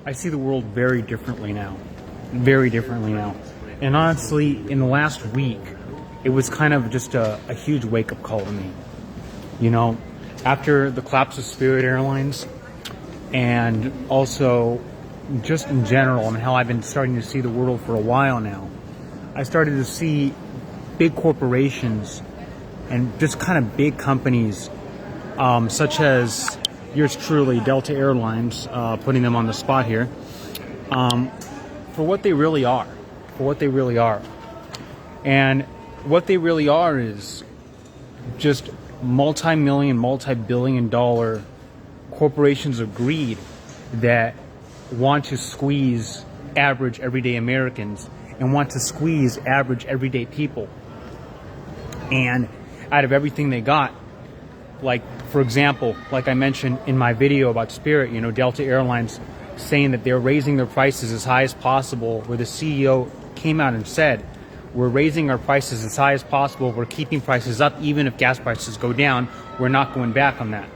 I see the world very differently now. Very differently now. And honestly, in the last week, it was kind of just a huge wake-up call to me. You know, after the collapse of Spirit Airlines, and also just in general, and how I've been starting to see the world for a while now, I started to see big corporations and just kind of big companies, such as yours truly, Delta Airlines, putting them on the spot here, for what they really are. For what they really are. And what they really are is just multi-million, multi-billion dollar corporations of greed that want to squeeze average everyday Americans and want to squeeze average everyday people. And out of everything they got, like, for example, like I mentioned in my video about Spirit, you know, Delta Airlines saying that they're raising their prices as high as possible, where the CEO came out and said, we're raising our prices as high as possible, we're keeping prices up, even if gas prices go down, we're not going back on that.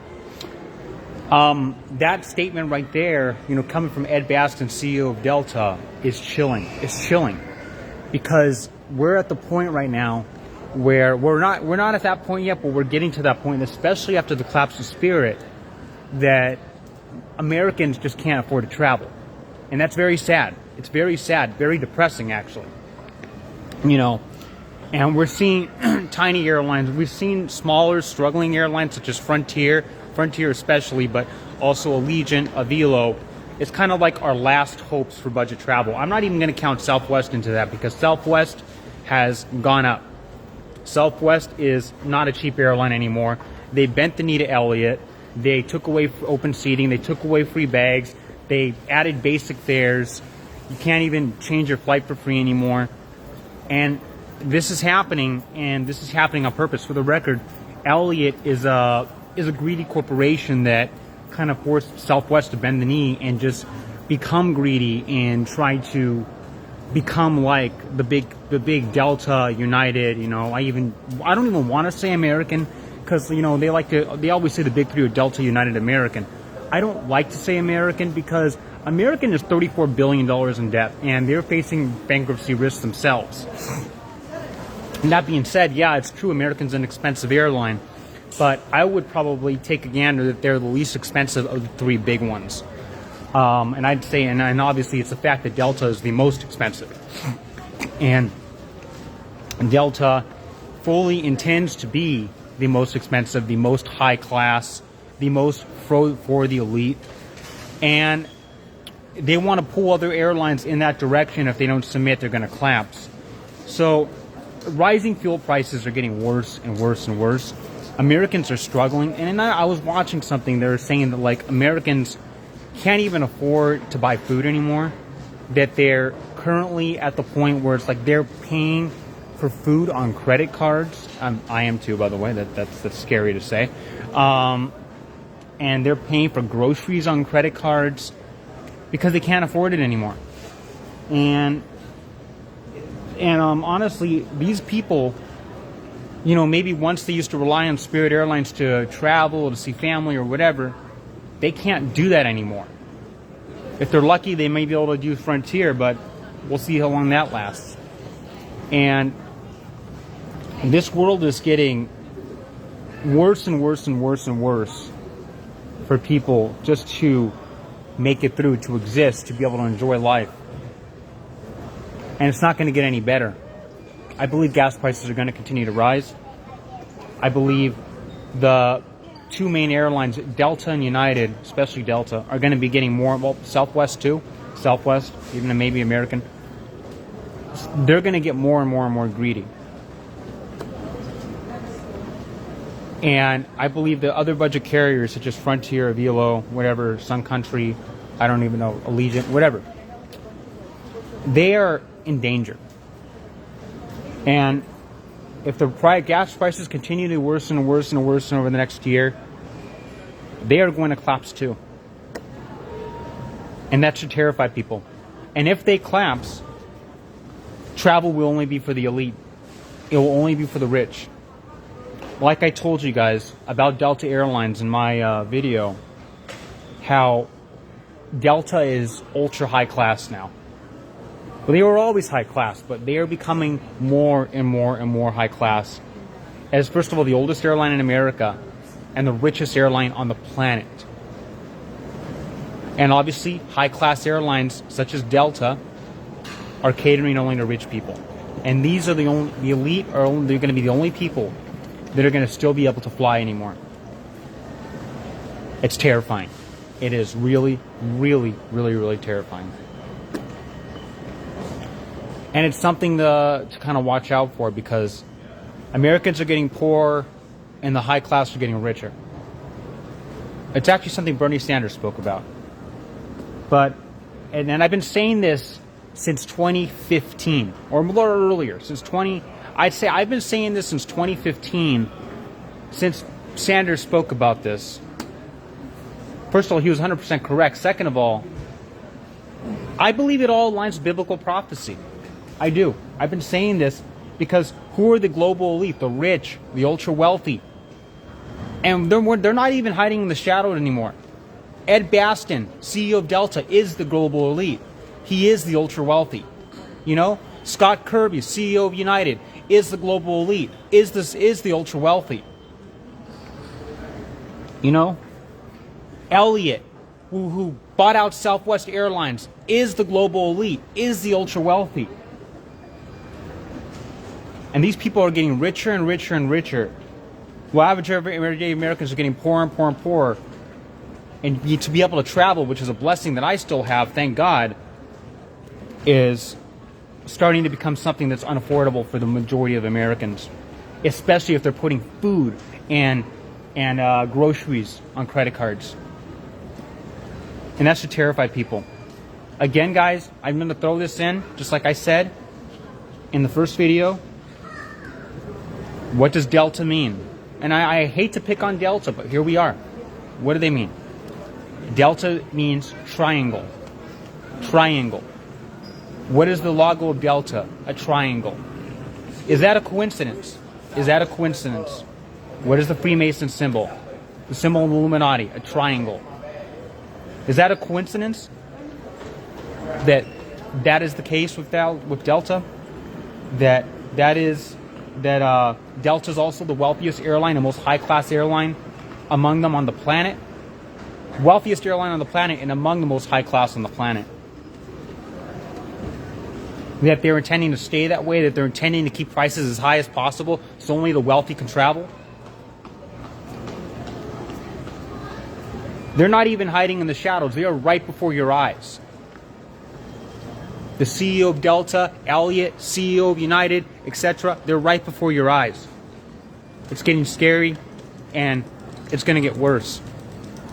That statement right there, you know, coming from Ed Bastian, CEO of Delta, is chilling. It's chilling. Because we're at the point right now where we're not at that point yet, but we're getting to that point, especially after the collapse of Spirit, that Americans just can't afford to travel. And that's very sad. It's very sad, very depressing, actually. You know, and we're seeing tiny airlines. We've seen smaller, struggling airlines such as Frontier especially, but also Allegiant, Avilo. It's kind of like our last hopes for budget travel. I'm not even going to count Southwest into that, because Southwest has gone up. Southwest is not a cheap airline anymore. They bent the knee to Elliott. They took away open seating. They took away free bags. They added basic fares. You can't even change your flight for free anymore. And this is happening, and this is happening on purpose. For the record, Elliott is a greedy corporation that kind of forced Southwest to bend the knee and just become greedy and try to become like the big Delta, United. You know, I don't even want to say American, because, you know, they always say the big three are Delta, United, American. I don't like to say American, because American is $34 billion in debt, and they're facing bankruptcy risks themselves. And that being said, yeah, it's true, American's an expensive airline, but I would probably take a gander that they're the least expensive of the three big ones. And I'd say, and obviously it's the fact that Delta is the most expensive. And Delta fully intends to be the most expensive, the most high class, the most for the elite. And they want to pull other airlines in that direction. If they don't submit, they're going to collapse. So rising fuel prices are getting worse and worse and worse. Americans are struggling. And I was watching something, they were saying that, like, Americans can't even afford to buy food anymore, that they're currently at the point where it's like they're paying for food on credit cards. I am too, by the way. That's scary to say. And they're paying for groceries on credit cards because they can't afford it anymore. And honestly, these people, you know, maybe once they used to rely on Spirit Airlines to travel, to see family or whatever, they can't do that anymore. If they're lucky, they may be able to do Frontier, but we'll see how long that lasts. And this world is getting worse and worse and worse and worse for people just to make it through, to exist, to be able to enjoy life. And it's not going to get any better. I believe gas prices are going to continue to rise. I believe the two main airlines, Delta and United, especially Delta, are going to be getting more, well, Southwest too, Southwest, even maybe American, they're going to get more and more and more greedy. And I believe the other budget carriers, such as Frontier, Avilo, whatever, Sun Country, I don't even know, Allegiant, whatever, they are in danger. And if the gas prices continue to worsen and worsen and worsen over the next year, they are going to collapse too. And that should terrify people. And if they collapse, travel will only be for the elite. It will only be for the rich. Like I told you guys about Delta Airlines in my video, how Delta is ultra high class now. Well, they were always high class, but they are becoming more and more and more high class. As first of all, the oldest airline in America and the richest airline on the planet. And obviously, high class airlines such as Delta are catering only to rich people. And these are the elite are they're going to be the only people that are going to still be able to fly anymore. It's terrifying. It is really, really, really, really terrifying. And it's something to kind of watch out for, because Americans are getting poorer and the high class are getting richer. It's actually something Bernie Sanders spoke about. And I've been saying this since 2015, or more earlier, I've been saying this since 2015, since Sanders spoke about this. First of all, he was 100% correct. Second of all, I believe it all aligns with biblical prophecy. I do. I've been saying this because who are the global elite? The rich, the ultra wealthy. And they're not even hiding in the shadow anymore. Ed Bastian, CEO of Delta, is the global elite. He is the ultra wealthy. You know, Scott Kirby, CEO of United, is the global elite. Is the ultra wealthy. You know, Elliott, who bought out Southwest Airlines, is the global elite. Is the ultra wealthy. And these people are getting richer and richer and richer. While average everyday Americans are getting poorer and poorer and poorer. And to be able to travel, which is a blessing that I still have, thank God, is starting to become something that's unaffordable for the majority of Americans. Especially if they're putting food and groceries on credit cards. And that should terrify people. Again, guys, I'm going to throw this in, just like I said in the first video. What does Delta mean? And I hate to pick on Delta, but here we are. What do they mean? Delta means triangle. Triangle. What is the logo of Delta? A triangle. Is that a coincidence? Is that a coincidence? What is the Freemason symbol? The symbol of the Illuminati, a triangle. Is that a coincidence? That is the case with Delta? That Delta is also the wealthiest airline and most high-class airline among them on the planet. Wealthiest airline on the planet and among the most high-class on the planet. That they're intending to stay that way, that they're intending to keep prices as high as possible so only the wealthy can travel. They're not even hiding in the shadows. They are right before your eyes. The CEO of Delta, Elliott, CEO of United, etc., they're right before your eyes. It's getting scary, and it's going to get worse.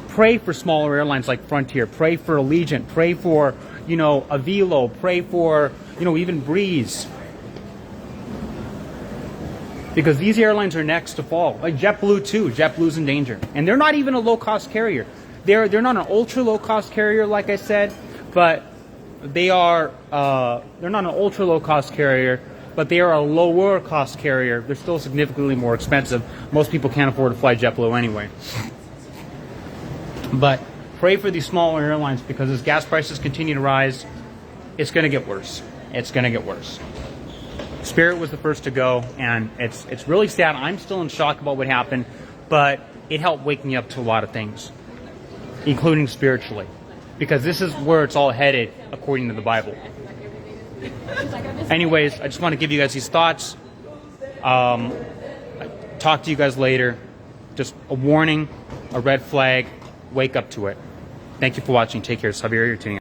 Pray for smaller airlines like Frontier. Pray for Allegiant. Pray for, Avilo. Pray for, even Breeze. Because these airlines are next to fall. Like JetBlue too. JetBlue's in danger. And they're not even a low-cost carrier. They're not an ultra low-cost carrier, like I said, but they are, they're not an ultra low-cost carrier, but they are a lower cost carrier. They're still significantly more expensive. Most people can't afford to fly JetBlue anyway. But pray for these smaller airlines, because as gas prices continue to rise, it's going to get worse. It's going to get worse. Spirit was the first to go, and it's really sad. I'm still in shock about what happened, but it helped wake me up to a lot of things, including spiritually, because this is where it's all headed according to the Bible. Anyways, I just want to give you guys these thoughts. Talk to you guys later. Just a warning, a red flag. Wake up to it. Thank you for watching. Take care. Xavier, you're tuning in.